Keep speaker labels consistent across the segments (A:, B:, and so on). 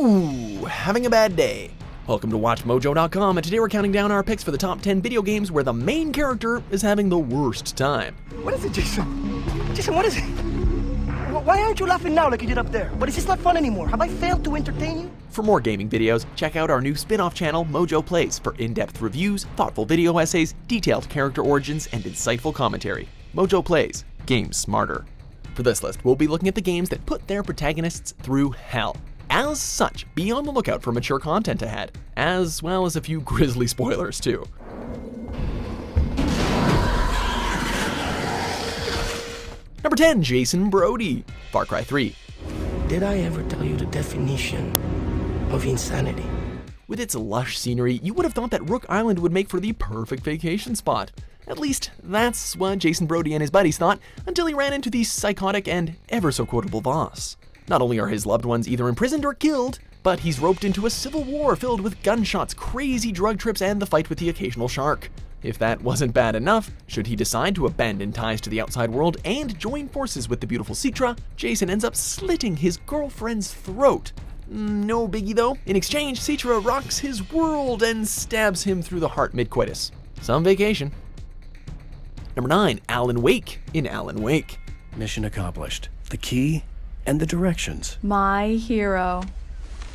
A: Ooh, having a bad day. Welcome to WatchMojo.com, and today we're counting down our picks for the top 10 video games where the main character is having the worst time.
B: What is it, Jason? Jason, what is it? Why aren't you laughing now like you did up there? But is this not fun anymore? Have I failed to entertain you?
A: For more gaming videos, check out our new spin-off channel, Mojo Plays, for in-depth reviews, thoughtful video essays, detailed character origins, and insightful commentary. Mojo Plays, games smarter. For this list, we'll be looking at the games that put their protagonists through hell. As such, be on the lookout for mature content ahead, as well as a few grisly spoilers too. Number 10, Jason Brody, Far Cry 3.
B: Did I ever tell you the definition of insanity?
A: With its lush scenery, you would have thought that Rook Island would make for the perfect vacation spot. At least, that's what Jason Brody and his buddies thought, until he ran into the psychotic and ever-so-quotable boss. Not only are his loved ones either imprisoned or killed, but he's roped into a civil war filled with gunshots, crazy drug trips, and the fight with the occasional shark. If that wasn't bad enough, should he decide to abandon ties to the outside world and join forces with the beautiful Citra, Jason ends up slitting his girlfriend's throat. No biggie though. In exchange, Citra rocks his world and stabs him through the heart mid-coitus. Some vacation. Number 9, Alan Wake in Alan Wake.
C: Mission accomplished. The key and the directions.
D: My hero.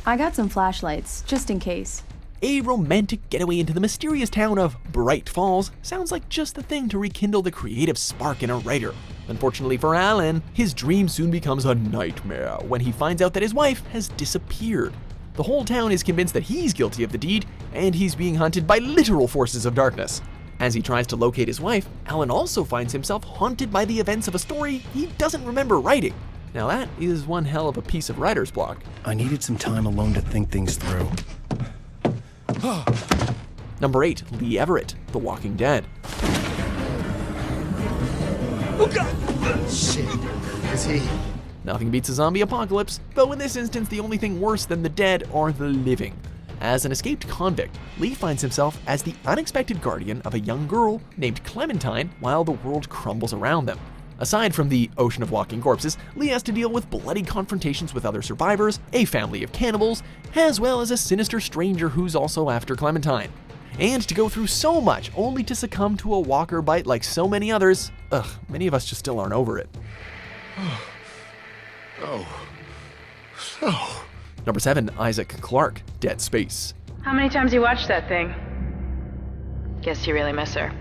D: I got some flashlights, just in case.
A: A romantic getaway into the mysterious town of Bright Falls sounds like just the thing to rekindle the creative spark in a writer. Unfortunately for Alan, his dream soon becomes a nightmare when he finds out that his wife has disappeared. The whole town is convinced that he's guilty of the deed, and he's being hunted by literal forces of darkness. As he tries to locate his wife, Alan also finds himself haunted by the events of a story he doesn't remember writing. Now that is one hell of a piece of writer's block.
C: I needed some time alone to think things through.
A: Number 8, Lee Everett, The Walking Dead.
B: Oh God! Shit, is he?
A: Nothing beats a zombie apocalypse, though in this instance the only thing worse than the dead are the living. As an escaped convict, Lee finds himself as the unexpected guardian of a young girl named Clementine while the world crumbles around them. Aside from the ocean of walking corpses, Lee has to deal with bloody confrontations with other survivors, a family of cannibals, as well as a sinister stranger who's also after Clementine. And to go through so much only to succumb to a walker bite like so many others, many of us just still aren't over it. Number 7, Isaac Clarke, Dead Space.
E: How many times you watched that thing? Guess you really miss her.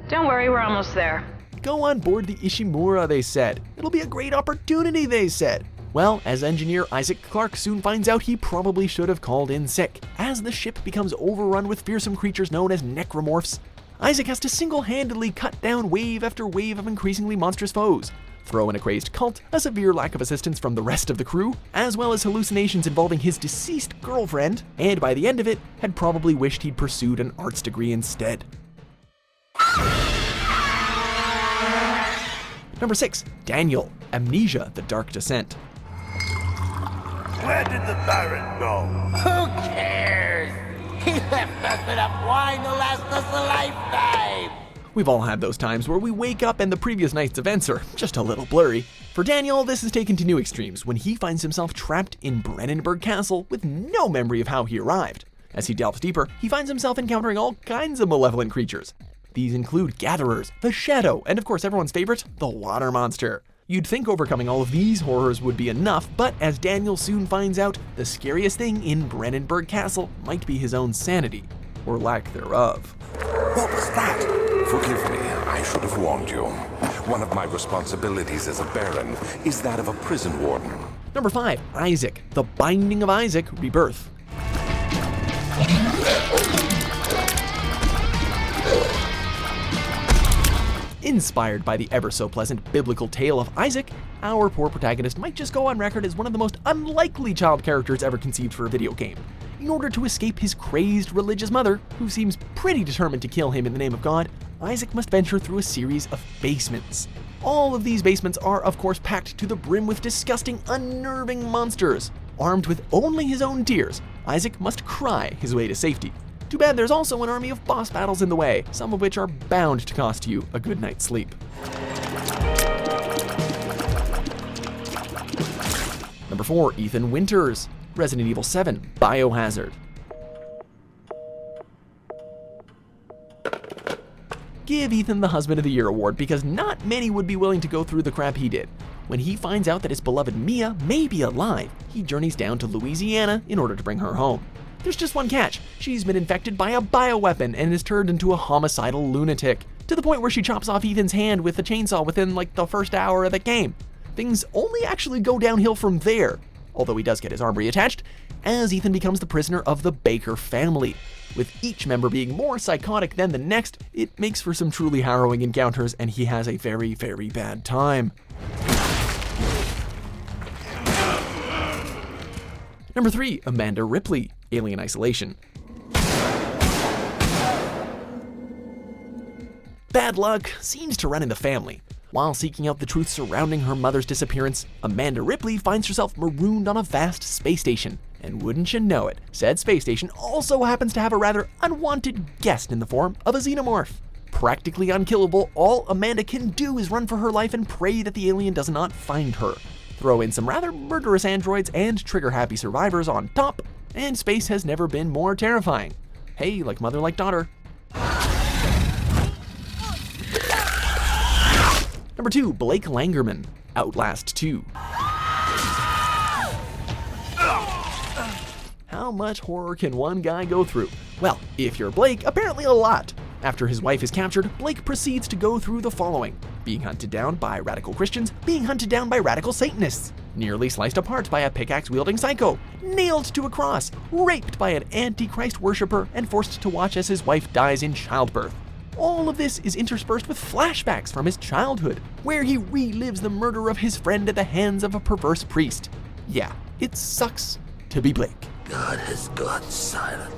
E: Don't worry, we're almost there.
A: Go on board the Ishimura, they said. It'll be a great opportunity, they said. Well, as engineer Isaac Clarke soon finds out he probably should have called in sick. As the ship becomes overrun with fearsome creatures known as necromorphs, Isaac has to single-handedly cut down wave after wave of increasingly monstrous foes. Throw in a crazed cult, a severe lack of assistance from the rest of the crew, as well as hallucinations involving his deceased girlfriend, and by the end of it, had probably wished he'd pursued an arts degree instead. Number 6, Daniel, Amnesia, The Dark Descent.
F: Where did the Baron go?
G: Who cares? He left us enough wine to last us a lifetime.
A: We've all had those times where we wake up and the previous night's events are just a little blurry. For Daniel, this is taken to new extremes when he finds himself trapped in Brennenburg Castle with no memory of how he arrived. As he delves deeper, he finds himself encountering all kinds of malevolent creatures. These include Gatherers, the Shadow, and of course everyone's favorite, the Water Monster. You'd think overcoming all of these horrors would be enough, but as Daniel soon finds out, the scariest thing in Brennenburg Castle might be his own sanity, or lack thereof.
F: What was that? Forgive me, I should have warned you. One of my responsibilities as a Baron is that of a prison warden.
A: Number 5, Isaac, The Binding of Isaac, Rebirth. Inspired by the ever-so-pleasant biblical tale of Isaac, our poor protagonist might just go on record as one of the most unlikely child characters ever conceived for a video game. In order to escape his crazed religious mother, who seems pretty determined to kill him in the name of God, Isaac must venture through a series of basements. All of these basements are, of course, packed to the brim with disgusting, unnerving monsters. Armed with only his own tears, Isaac must cry his way to safety. Too bad there's also an army of boss battles in the way, some of which are bound to cost you a good night's sleep. Number 4, Ethan Winters, Resident Evil 7 Biohazard. Give Ethan the Husband of the Year award because not many would be willing to go through the crap he did. When he finds out that his beloved Mia may be alive, he journeys down to Louisiana in order to bring her home. There's just one catch. She's been infected by a bioweapon and is turned into a homicidal lunatic, to the point where she chops off Ethan's hand with a chainsaw within like the first hour of the game. Things only actually go downhill from there, although he does get his arm reattached, as Ethan becomes the prisoner of the Baker family. With each member being more psychotic than the next, it makes for some truly harrowing encounters, and he has a very, very bad time. Number 3, Amanda Ripley, Alien Isolation. Bad luck seems to run in the family. While seeking out the truth surrounding her mother's disappearance, Amanda Ripley finds herself marooned on a vast space station. And wouldn't you know it, said space station also happens to have a rather unwanted guest in the form of a xenomorph. Practically unkillable, all Amanda can do is run for her life and pray that the alien does not find her. Throw in some rather murderous androids and trigger-happy survivors on top, and space has never been more terrifying. Hey, like mother, like daughter. Number 2, Blake Langerman, Outlast 2. How much horror can one guy go through? Well, if you're Blake, apparently a lot. After his wife is captured, Blake proceeds to go through the following: being hunted down by radical Christians, being hunted down by radical Satanists, nearly sliced apart by a pickaxe-wielding psycho, nailed to a cross, raped by an antichrist worshiper, and forced to watch as his wife dies in childbirth. All of this is interspersed with flashbacks from his childhood, where he relives the murder of his friend at the hands of a perverse priest. Yeah, it sucks to be Blake.
G: God has gone silent.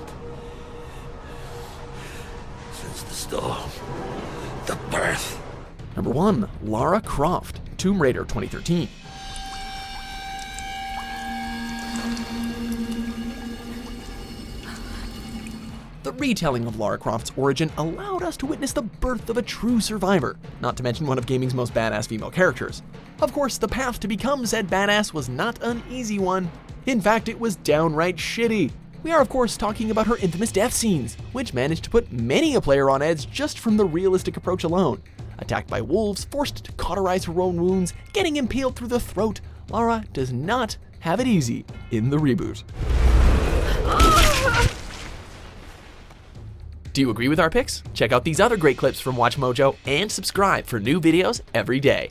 G: Since the storm, the birth.
A: Number 1, Lara Croft, Tomb Raider 2013. The retelling of Lara Croft's origin allowed us to witness the birth of a true survivor, not to mention one of gaming's most badass female characters. Of course, the path to become said badass was not an easy one. In fact, it was downright shitty. We are of course talking about her infamous death scenes, which managed to put many a player on edge just from the realistic approach alone. Attacked by wolves, forced to cauterize her own wounds, getting impaled through the throat, Lara does not have it easy in the reboot. Do you agree with our picks? Check out these other great clips from WatchMojo and subscribe for new videos every day.